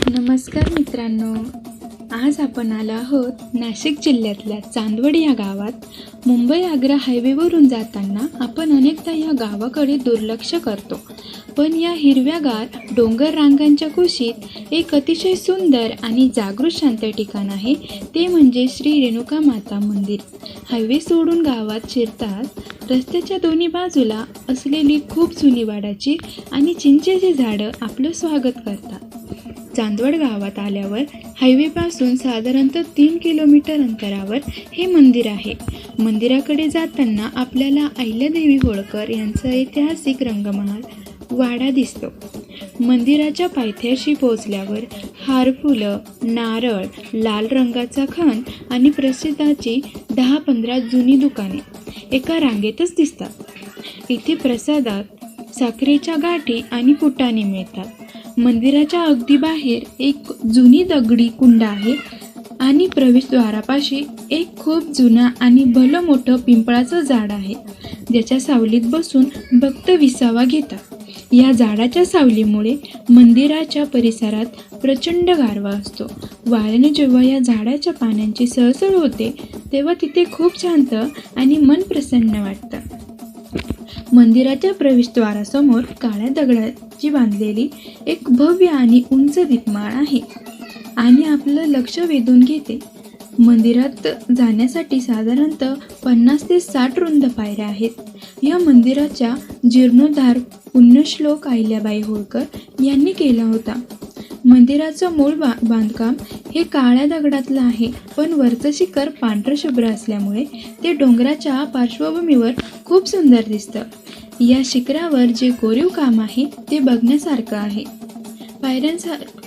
नमस्कार मित्रांनो, आज आपण आलो आहोत नाशिक जिल्ह्यातल्या चांदवड या गावात. मुंबई आग्रा हायवेवरून जाताना आपण अनेकदा या गावाकडे दुर्लक्ष करतो, पण या हिरव्यागार डोंगर रांगांच्या कुशीत एक अतिशय सुंदर आणि जागृत शांत ठिकाण आहे, ते म्हणजे श्री रेणुका माता मंदिर. हायवे सोडून गावात शिरताच रस्त्याच्या दोन्ही बाजूला असलेली खूप जुनी वाडाची आणि चिंचेची झाडं आपलं स्वागत करतात. चांदवड गावात आल्यावर हायवेपासून साधारणतः 3 किलोमीटर अंतरावर हे मंदिर आहे. मंदिराकडे जाताना आपल्याला अहिल्यादेवी होळकर यांचा ऐतिहासिक रंगमहाल वाडा दिसतो. मंदिराच्या पायथ्याशी पोहोचल्यावर हार, फुलं, नारळ, लाल रंगाचा खण आणि प्रसादाची 10-15 जुनी दुकाने एका रांगेतच दिसतात. इथे प्रसादात साखरेच्या गाठी आणि फुटाणे मिळतात. मंदिराच्या अगदी बाहेर एक जुनी दगडी कुंड आहे आणि प्रवेशद्वारापाशी एक खूप जुना आणि भलं मोठं पिंपळाचं झाड आहे, ज्याच्या सावलीत बसून भक्त विसावा घेतात. या झाडाच्या सावलीमुळे मंदिराच्या परिसरात प्रचंड गारवा असतो. वाऱ्याने जेव्हा या झाडाच्या पानांची सळसळ होते तेव्हा तिथे खूप शांत आणि मन प्रसन्न वाटतं. मंदिराच्या प्रवेशद्वारासमोर काळ्या दगडाची बांधलेली एक भव्य आणि उंच दीपमाळ आहे आणि आपलं लक्ष वेधून घेते. मंदिरात जाण्यासाठी साधारणतः 50 ते 60 रुंद पायऱ्या आहेत. या मंदिराच्या जीर्णोद्धार पुण्यश्लोक अहिल्याबाई होळकर यांनी केला होता. मंदिराचं मूळ बांधकाम हे काळ्या दगडातलं आहे, पण वरचं शिखर पांढरं शुभ्र असल्यामुळे ते डोंगराच्या पार्श्वभूमीवर खूप सुंदर दिसतं. या शिखरावर जे कोरीव काम आहे ते बघण्यासारखं आहे.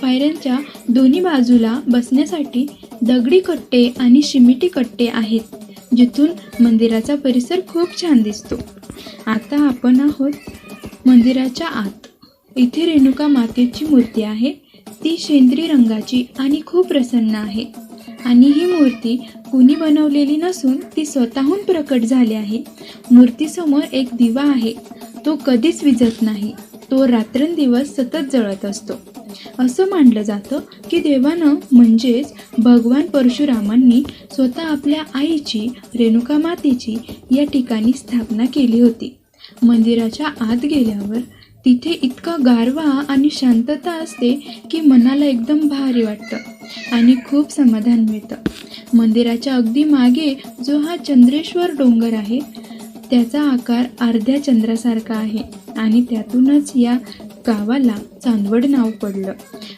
पायऱ्यांच्या दोन्ही बाजूला बसण्यासाठी दगडी कट्टे आणि शिमिटी कट्टे आहेत, जिथून मंदिराचा परिसर खूप छान दिसतो. आता आपण आहोत मंदिराच्या आत. इथे रेणुका मातेची मूर्ती आहे. ती शेंद्री रंगाची आणि खूप प्रसन्न आहे आणि ही मूर्ती कुणी बनवलेली नसून ती स्वतःहून प्रकट झाली आहे. मूर्तीसमोर एक दिवा आहे. तो कधीच विझत नाही. तो रात्रंदिवस सतत जळत असतो. असं मानलं जातं की देवानं म्हणजेच भगवान परशुरामांनी स्वतः आपल्या आईची रेणुका मातेची या ठिकाणी स्थापना केली होती. मंदिराच्या आत गेल्यावर तिथे इतका गारवा आणि शांतता असते की मनाला एकदम भारी वाटतं आणि खूप समाधान मिळतं. मंदिराच्या अगदी मागे जो हा चंद्रेश्वर डोंगर आहे त्याचा आकार अर्ध्या चंद्रासारखा आहे आणि त्यातूनच या गावाला चांदवड नाव पडलं.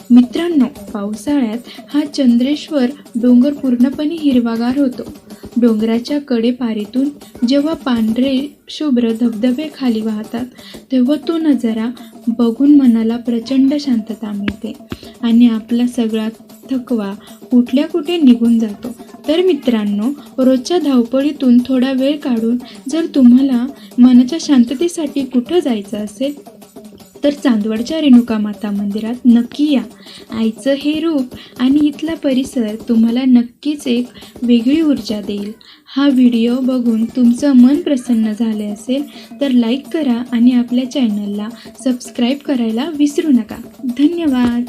मित्रांनो, पावसाळ्यात हा चंद्रेश्वर डोंगर पूर्णपणे हिरवागार होतो. डोंगराच्या कडेपारीतून जेव्हा पांढरे शुभ्र धबधबे खाली वाहतात तेव्हा तो नजारा बघून मनाला प्रचंड शांतता मिळते आणि आपला सगळा थकवा कुठल्या कुठे निघून जातो. तर मित्रांनो, रोजच्या धावपळीतून थोडा वेळ काढून जर तुम्हाला मनाच्या शांततेसाठी कुठं जायचं असेल तर चांदवडच्या रेणुका माता मंदिरात नक्की या. आईचं हे रूप आणि इथला परिसर तुम्हाला नक्कीच एक वेगळी ऊर्जा देईल. हा व्हिडिओ बघून तुमचं मन प्रसन्न झाले असेल तर लाईक करा आणि आपल्या चॅनलला सबस्क्राईब करायला विसरू नका. धन्यवाद.